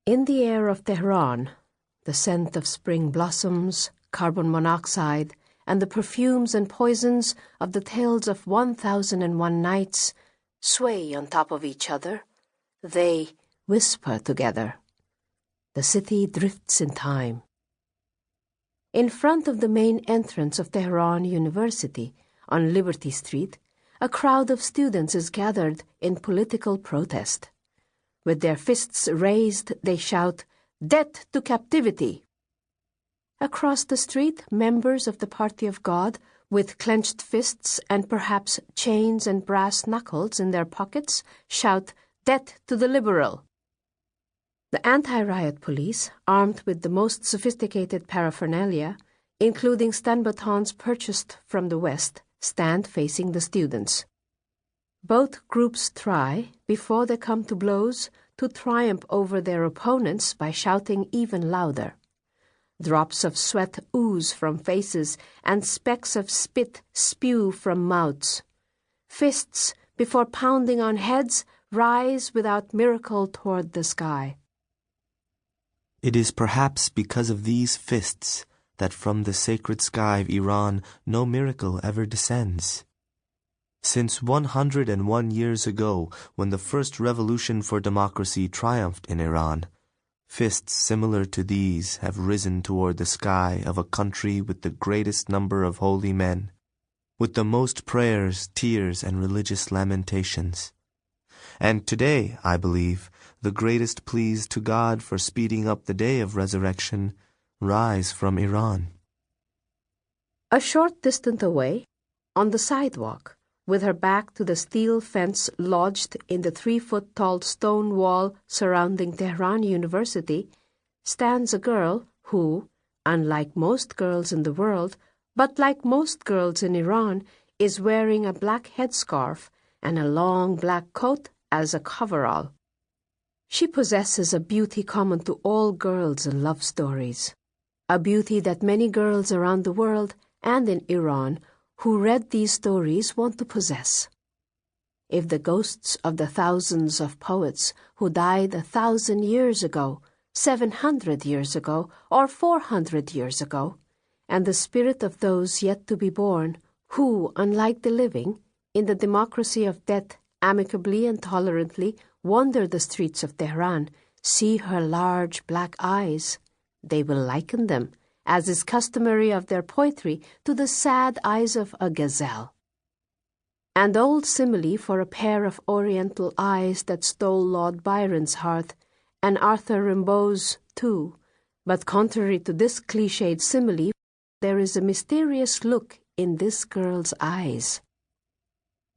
In the air of Tehran, the scent of spring blossoms, carbon monoxide, and the perfumes and poisons of the tales of 1001 Nights sway on top of each other. They whisper together. The city drifts in time. In front of the main entrance of Tehran University, on Liberty Street, a crowd of students is gathered in political protest. With their fists raised, they shout, "Death to captivity!" Across the street, members of the Party of God, with clenched fists and perhaps chains and brass knuckles in their pockets, shout, "Death to the liberal!" The anti-riot police, armed with the most sophisticated paraphernalia, including stun batons purchased from the West, stand facing the students. Both groups try, before they come to blows, to triumph over their opponents by shouting even louder. Drops of sweat ooze from faces, and specks of spit spew from mouths. Fists, before pounding on heads, rise without miracle toward the sky. It is perhaps because of these fists that from the sacred sky of Iran no miracle ever descends. Since 101 years ago, when the first revolution for democracy triumphed in Iran, fists similar to these have risen toward the sky of a country with the greatest number of holy men, with the most prayers, tears, and religious lamentations. And today, I believe, the greatest pleas to God for speeding up the day of resurrection rise from Iran. A short distance away, on the sidewalk, with her back to the steel fence lodged in the 3-foot-tall stone wall surrounding Tehran University, stands a girl who, unlike most girls in the world, but like most girls in Iran, is wearing a black headscarf and a long black coat as a coverall. She possesses a beauty common to all girls in love stories, a beauty that many girls around the world and in Iran who read these stories want to possess. If the ghosts of the thousands of poets who died 1,000 years ago, 700 years ago, or 400 years ago, and the spirit of those yet to be born, who, unlike the living, in the democracy of death, amicably and tolerantly wander the streets of Tehran, see her large black eyes, they will liken them, as is customary of their poetry, to the sad eyes of a gazelle. An old simile for a pair of oriental eyes that stole Lord Byron's heart, and Arthur Rimbaud's too, but contrary to this cliched simile, there is a mysterious look in this girl's eyes.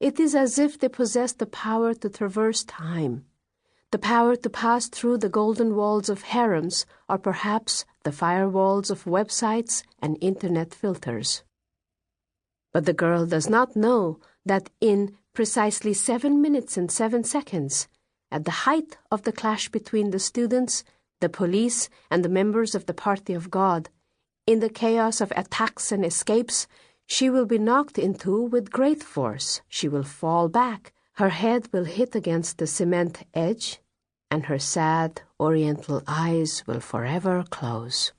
It is as if they possess the power to traverse time, the power to pass through the golden walls of harems, or perhaps the firewalls of websites and internet filters. But the girl does not know that in precisely 7 minutes and 7 seconds, at the height of the clash between the students, the police, and the members of the Party of God, in the chaos of attacks and escapes, she will be knocked into with great force. She will fall back. Her head will hit against the cement edge, and her sad oriental eyes will forever close.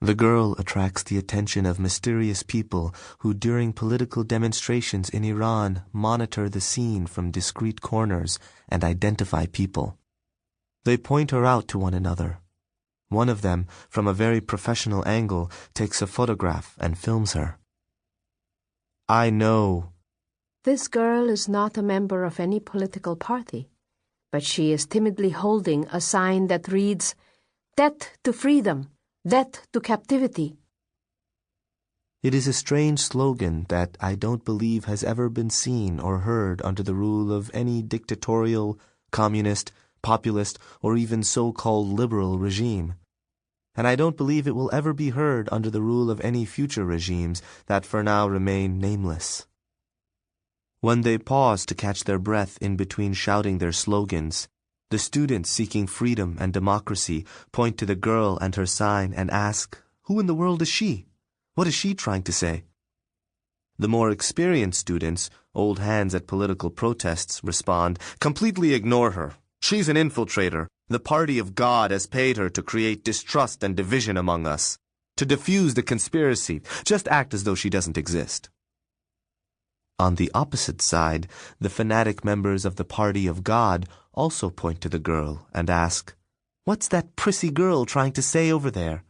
The girl attracts the attention of mysterious people who during political demonstrations in Iran monitor the scene from discreet corners and identify people. They point her out to one another. One of them, from a very professional angle, takes a photograph and films her. I know. This girl is not a member of any political party, but she is timidly holding a sign that reads, "Death to freedom, death to captivity." It is a strange slogan that I don't believe has ever been seen or heard under the rule of any dictatorial, communist, populist, or even so-called liberal regime. And I don't believe it will ever be heard under the rule of any future regimes that for now remain nameless. When they pause to catch their breath in between shouting their slogans, the students seeking freedom and democracy point to the girl and her sign and ask, "Who in the world is she? What is she trying to say?" The more experienced students, old hands at political protests, respond, "Completely ignore her. She's an infiltrator. The party of God has paid her to create distrust and division among us, to diffuse the conspiracy. Just act as though she doesn't exist. On the opposite side, the fanatic members of the party of God also point to the girl and ask, "What's that prissy girl trying to say over there?"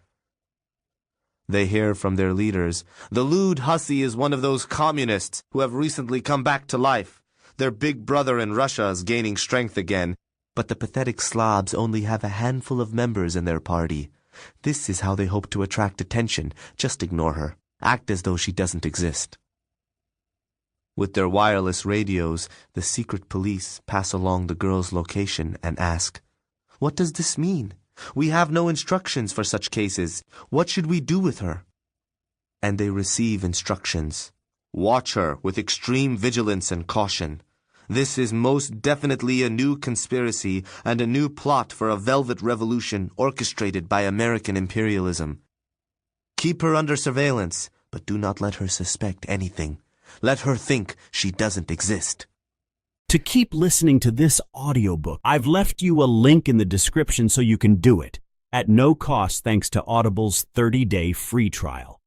They hear from their leaders, "The lewd hussy is one of those communists who have recently come back to life. Their big brother in Russia is gaining strength again, but the pathetic Slavs only have a handful of members in their party. This is how they hope to attract attention. Just ignore her. Act as though she doesn't exist." With their wireless radios, the secret police pass along the girl's location and ask, "What does this mean? We have no instructions for such cases. What should we do with her?" And they receive instructions. "Watch her with extreme vigilance and caution. This is most definitely a new conspiracy and a new plot for a velvet revolution orchestrated by American imperialism. Keep her under surveillance, but do not let her suspect anything. Let her think she doesn't exist." To keep listening to this audiobook, I've left you a link in the description so you can do it, at no cost thanks to Audible's 30-day free trial.